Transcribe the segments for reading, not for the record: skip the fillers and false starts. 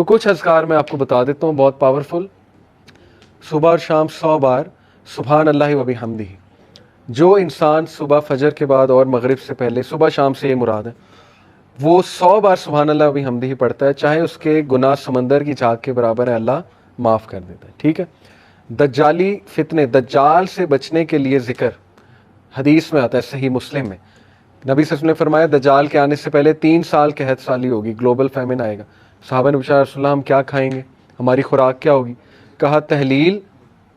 तो कुछ अज़कार मैं आपको बता देता हूँ, बहुत पावरफुल। सुबह और शाम 100 बार सुभान अल्लाह व बिहम्दिही। जो इंसान सुबह फजर के बाद और मगरिब से पहले, सुबह शाम से ये मुराद है, वो 100 बार सुभान अल्लाह व बिहम्दिही पढ़ता है, चाहे उसके गुनाह समंदर की झाग के बराबर है, अल्लाह माफ़ कर देता है। ठीक है। दज्जाली फितने, दज्जाल से बचने के लिए जिक्र हदीस में आता है, सही मुस्लिम में नबी सल्लल्लाहु अलैहि वसल्लम ने फरमाया दज्जाल के आने से पहले 3 साल कहत साली होगी, ग्लोबल फैमिन आएगा। सहाबा ने पूछा या रसूलल्लाह हम क्या खाएंगे, हमारी खुराक क्या होगी? कहा तहलील,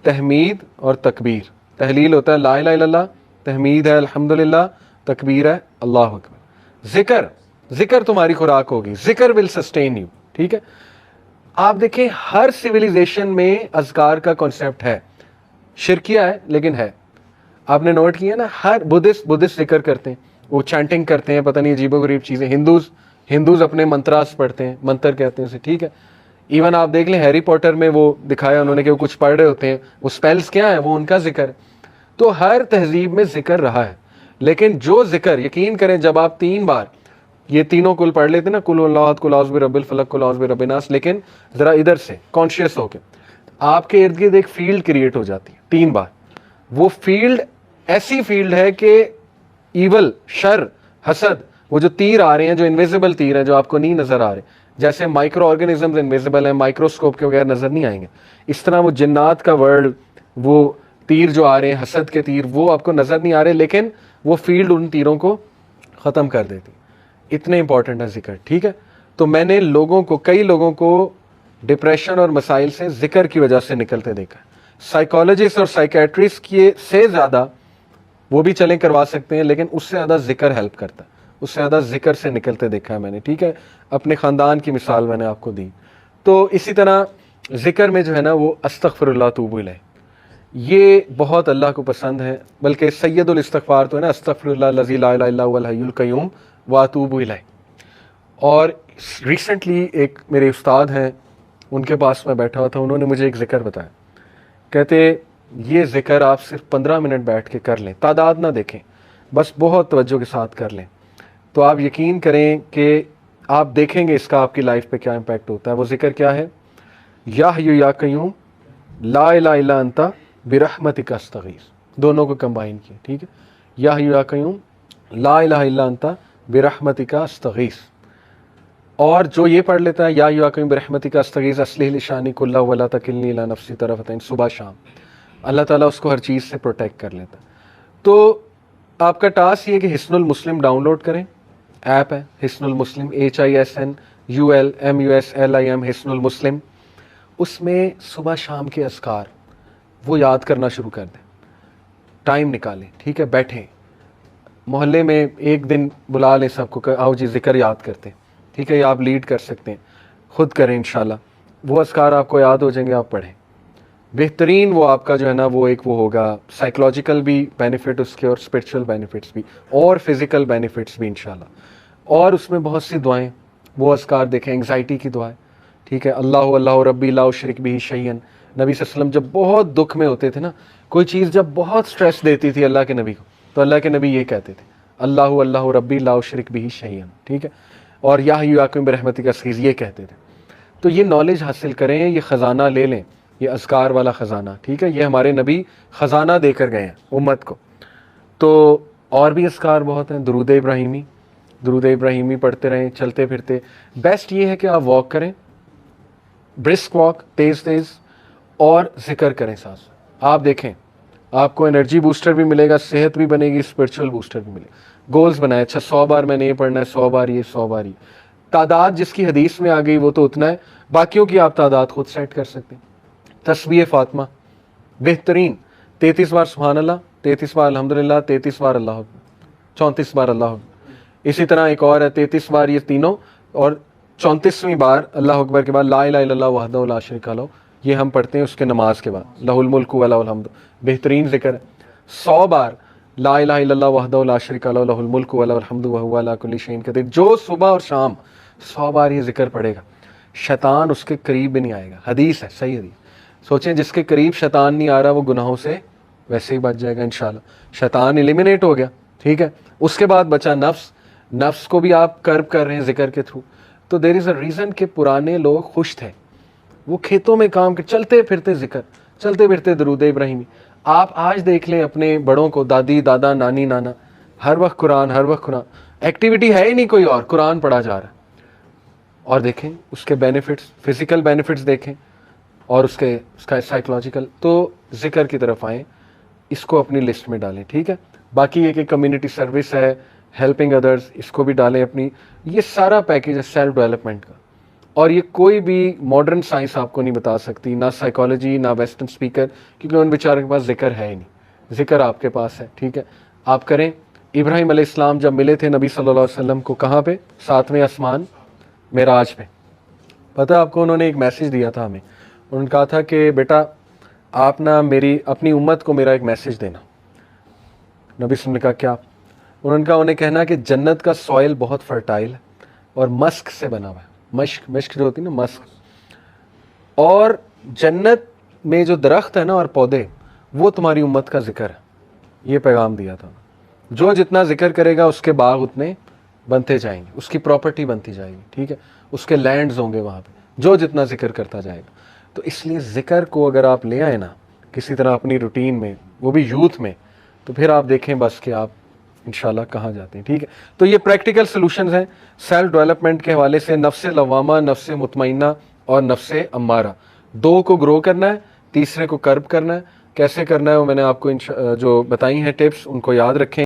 तहमीद और तकबीर। तहलील होता है ला इलाहा इल्लल्लाह, तहमीद है अल्हम्दुलिल्लाह, तकबीर है अल्लाहु अकबर। जिक्र, जिक्र तुम्हारी खुराक होगी, जिक्र विल सस्टेन यू। ठीक है। आप देखें हर सिविलाइजेशन में अज़कार का कॉन्सेप्ट है, शिरकिया है लेकिन है। आपने नोट किया ना, हर बुद्धिस्ट जिक्र करते हैं, वो चैंटिंग करते हैं, पता नहीं अजीबोगरीब चीज़ें। हिंदूज अपने मंत्रास पढ़ते हैं, मंत्र कहते हैं उसे। ठीक है। इवन आप देख लें हैरी पॉटर में वो दिखाया उन्होंने कि वो कुछ पढ़ रहे होते हैं, वो स्पेल्स क्या है, वो उनका जिक्र है। तो हर तहजीब में जिक्र रहा है, लेकिन जो जिक्र, यकीन करें जब आप 3 बार ये तीनों कुल पढ़ लेते ना, कुल अल्लाह, कुल औज़ बिरब्बिल फलक, कुल औज़ बिरब्बिन नास, लेकिन जरा इधर से कॉन्शियस होके आपके इर्द गिर्द एक फील्ड क्रिएट हो जाती है 3 बार। वो फील्ड ऐसी फील्ड है कि ईवल, शर, हसद, वो जो तीर आ रहे हैं, जो इनविजिबल तीर हैं, जो आपको नहीं नजर आ रहे, जैसे माइक्रो ऑर्गेनिजम्स इनविजिबल हैं, माइक्रोस्कोप के बगैर नजर नहीं आएंगे, इस तरह वो जिन्नात का वर्ल्ड, वो तीर जो आ रहे हैं, हसद के तीर, वो आपको नजर नहीं आ रहे, लेकिन वो फील्ड उन तीरों को खत्म कर देती। इतने इंपॉर्टेंट है जिक्र। ठीक है। तो मैंने कई लोगों को डिप्रेशन और मसाइल से जिक्र की वजह से निकलते देखा है। साइकोलॉजिस्ट और साइकेट्रिस्ट से ज़्यादा वो भी चलें करवा सकते हैं, लेकिन उससे ज़्यादा जिक्र हेल्प करता है, उससे ज़्यादा जिक्र से निकलते देखा है मैंने। ठीक है। अपने ख़ानदान की मिसाल मैंने आपको दी। तो इसी तरह जिक्र में जो है ना, वो अस्तगफिरुल्लाह तूबू इलैह, ये बहुत अल्लाह को पसंद है। बल्कि सैयदुल इस्तिग़फ़ार तो है ना, अस्तगफिरुल्लाह लज़ी ला इलाहा इल्ला हुवल हय्युल क़य्यूम व अतूबु इलैह। और रिसेंटली एक मेरे उस्ताद हैं, उनके पास मैं बैठा हुआ था, उन्होंने मुझे एक जिक्र बताया। कहते ये जिक्र आप सिर्फ 15 मिनट बैठ के कर लें, तादाद ना देखें, बस बहुत तवज्जो के साथ कर लें, तो आप यकीन करें कि आप देखेंगे इसका आपकी लाइफ पे क्या इम्पैक्ट होता है। वो जिक्र क्या है? या हय्यु या क़य्यूम ला इलाहा इल्ला अंता बिरहमतिका अस्तगीस। दोनों को कंबाइन किया। ठीक है। या हय्यु या क़य्यूम ला इलाहा इल्ला अंता बिरहमतिका अस्तगीस। और जो ये पढ़ लेता है या हय्यु या क़य्यूम बिरहमतिका अस्तगीस अस्लिह लिशानी कुल्लहु वला तकिलनी इला नफ्सी तरफ़तैन, सुबह शाम, अल्लाह ताला उसको हर चीज़ से प्रोटेक्ट कर लेता है। तो आपका टास्क ये कि हिस्नुल मुस्लिम डाउनलोड करें, ऐप है हिस्नुल मुस्लिम, HISNULMUSLIM, हिस्नुल मुस्लिम। उसमें सुबह शाम के अज़कार वो याद करना शुरू कर दें, टाइम निकालें। ठीक है। बैठें, मोहल्ले में एक दिन बुला लें सबको, आओ जी जिक्र याद करते हैं। ठीक है। या आप लीड कर सकते हैं, खुद करें इंशाल्लाह, वो अज़कार आपको याद हो जाएंगे, आप पढ़ें। बेहतरीन वो आपका जो है ना, वो एक वो होगा, साइकोलॉजिकल भी बेनिफिट उसके और स्पिरिचुअल बेनिफिट्स भी और फिज़िकल बेनिफिट्स भी इंशाल्लाह। और उसमें बहुत सी दुआएं, वो अज़कार देखें, एंग्जाइटी की दुआएं। ठीक है। अल्लाहु अल्लाहु रब्बी ला उशरिक बिही शैयन। नबी सल्लल्लाहु अलैहि वसल्लम जब बहुत दुख में होते थे ना, कोई चीज़ जब बहुत स्ट्रेस देती थी अल्लाह के नबी को, तो अल्लाह के नबी ये कहते थे अल्लाहु अल्लाहु रब्बी ला उशरिक बिही शैयन। ठीक है। और या हय्यु या क़य्यूम बिरहमतिका अस्तगीस ये कहते थे। तो ये नॉलेज हासिल करें, ये ख़जाना ले लें, ये अज़कार वाला ख़जाना। ठीक है। ये हमारे नबी ख़जाना देकर गए हैं उम्मत को। तो और भी अज़कार बहुत हैं। दुरूद इब्राहिमी पढ़ते रहें चलते फिरते। बेस्ट ये है कि आप वॉक करें, ब्रिस्क वॉक, तेज़ तेज़, और जिक्र करें साथ साथ। आप देखें आपको एनर्जी बूस्टर भी मिलेगा, सेहत भी बनेगी, स्पिरिचुअल बूस्टर भी मिलेगा। गोल्स बनाए, अच्छा 100 बार मैंने ये पढ़ना है, 100 बार ये, 100 बार ये। तादाद जिसकी हदीस में आ गई वो तो उतना है, बाकियों की आप तादाद खुद सेट कर सकते हैं। तस्बीह फ़ातिमा बेहतरीन, 33 बार सुभान अल्लाह, 33 बार अल्हम्दुलिल्लाह, 33 बार अल्लाह अकबर, 34 बार अल्लाह अकबर। इसी तरह एक और है 33 बार ये तीनों, और 34वीं बार अल्लाह अकबर के बाद ला इलाहा इल्लल्लाह वहदहु ला शरीका लहू, ये हम पढ़ते हैं उसके नमाज के बाद, लहुल मुल्कु व लहुल हम्द। बेहतरीन जिक्र है। 100 बार ला इलाहा इल्लल्लाह वहदहु ला शरीका लहू लहुल मुल्कु व लहुल हम्दु व हुवा अला कुल्ली शैइन क़दीर। जो सुबह और शाम 100 बार ये जिक्र पढ़ेगा, शैतान उसके करीब भी नहीं आएगा। हदीस है, सही हदीस। सोचें जिसके करीब शैतान नहीं आ रहा वो गुनाहों से वैसे ही बच जाएगा इंशाल्लाह। शैतान एलिमिनेट हो गया। ठीक है। उसके बाद बचा नफ्स, नफ्स को भी आप कर्ब कर रहे हैं जिक्र के थ्रू। तो देयर इज़ अ रीज़न कि पुराने लोग खुश थे, वो खेतों में काम कर, चलते फिरते जिक्र, चलते फिरते दरूद इब्राहिमी। आप आज देख लें अपने बड़ों को, दादी दादा नानी नाना, हर वक्त कुरान, हर वक्त कुरान, एक्टिविटी है ही नहीं कोई और, कुरान पढ़ा जा रहा है। और देखें उसके बेनिफिट्स, फिजिकल बेनिफिट्स देखें और उसका साइकोलॉजिकल। तो जिक्र की तरफ आएँ, इसको अपनी लिस्ट में डालें, ठीक है। बाकी एक कम्युनिटी सर्विस है, हेल्पिंग अदर्स, इसको भी डालें अपनी। ये सारा पैकेज है सेल्फ डेवलपमेंट का, और ये कोई भी मॉडर्न साइंस आपको नहीं बता सकती, ना साइकोलॉजी ना वेस्टर्न स्पीकर, क्योंकि उन बेचारों के पास जिक्र है ही नहीं। जिक्र आपके पास है, ठीक है, आप करें। इब्राहिम अलैहिस्सलाम जब मिले थे नबी सल्लल्लाहु अलैहि वसल्लम को, कहाँ पे? 7वें आसमान मेराज पे। पता आपको उन्होंने एक मैसेज दिया था हमें, उन्होंने कहा था कि बेटा आप ना मेरी अपनी उम्मत को मेरा एक मैसेज देना। नबी सल्लल्लाहु अलैहि वसल्लम ने कहा क्या? उन्होंने कहा उन्हें कहना कि जन्नत का सॉइल बहुत फर्टाइल है और मस्क से बना हुआ है। मश्क, मश्क जो होती है ना, मस्क। और जन्नत में जो दरख्त है ना और पौधे, वो तुम्हारी उम्मत का जिक्र है। ये पैगाम दिया था। जो जितना जिक्र करेगा उसके बाग उतने बनते जाएंगे, उसकी प्रॉपर्टी बनती जाएगी, ठीक है, उसके लैंड्स होंगे वहाँ पे, जो जितना जिक्र करता जाएगा। तो इसलिए जिक्र को अगर आप ले आए ना किसी तरह अपनी रूटीन में, वो भी यूथ में, तो फिर आप देखें बस कि आप इंशाल्लाह कहाँ जाते हैं, ठीक है। तो ये प्रैक्टिकल सॉल्यूशंस हैं सेल्फ डेवलपमेंट के हवाले से। नफ्से लवामा, नफ्से मुतमइन्ना और नफ्से अम्मारा, 2 को ग्रो करना है, तीसरे को कर्ब करना है। कैसे करना है वो मैंने आपको जो बताई हैं टिप्स, उनको याद रखें।